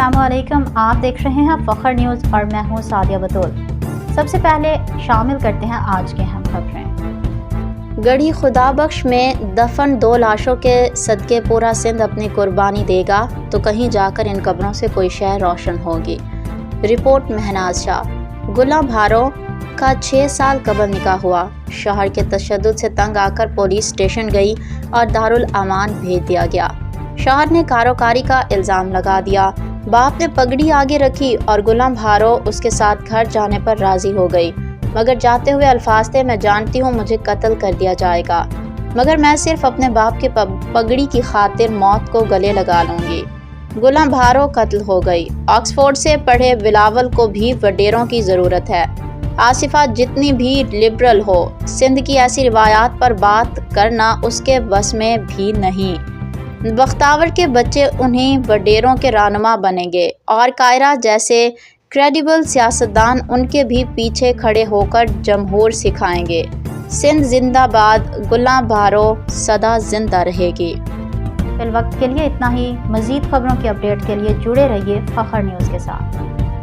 अस्सलामुअलैकुम, आप देख रहे हैं फखर न्यूज़ और मैं हूं सादिया बतौल। सबसे पहले शामिल करते हैं आज के अहम खबरें। गढ़ी खुदा बख्श में दफन 2 लाशों के सदके पूरा सिंध अपनी कुर्बानी देगा तो कहीं जाकर इन कब्रों से कोई शहर रोशन होगी। रिपोर्ट महनाज शाह। गुलाम भारो का 6 साल कबल निकाह हुआ। शहर के तशद्दुद से तंग आकर पुलिस स्टेशन गई और दारुल अमान भेज दिया गया। शहर ने कारोकारी का इल्ज़ाम लगा दिया। बाप ने पगड़ी आगे रखी और गुलाम भारो उसके साथ घर जाने पर राज़ी हो गई, मगर जाते हुए अल्फाज थे, मैं जानती हूँ मुझे कत्ल कर दिया जाएगा, मगर मैं सिर्फ अपने बाप के पगड़ी की खातिर मौत को गले लगा लूँगी। गुलाम भारो कत्ल हो गई। ऑक्सफोर्ड से पढ़े बिलावल को भी वडेरों की ज़रूरत है। आसिफा जितनी भी लिबरल हो, सिंध की ऐसी रिवायात पर बात करना उसके बस में भी नहीं। बख्तावर के बच्चे उन्हीं वडेरों के रहनुमा बनेंगे और कायरा जैसे क्रेडिबल सियासतदान उनके भी पीछे खड़े होकर जमहूर सिखाएंगे। सिंध जिंदाबाद, गुलाम भारो सदा जिंदा रहेगी। फिल वक्त के लिए इतना ही। मज़ीद खबरों की अपडेट के लिए जुड़े रहिए फखर न्यूज़ के साथ।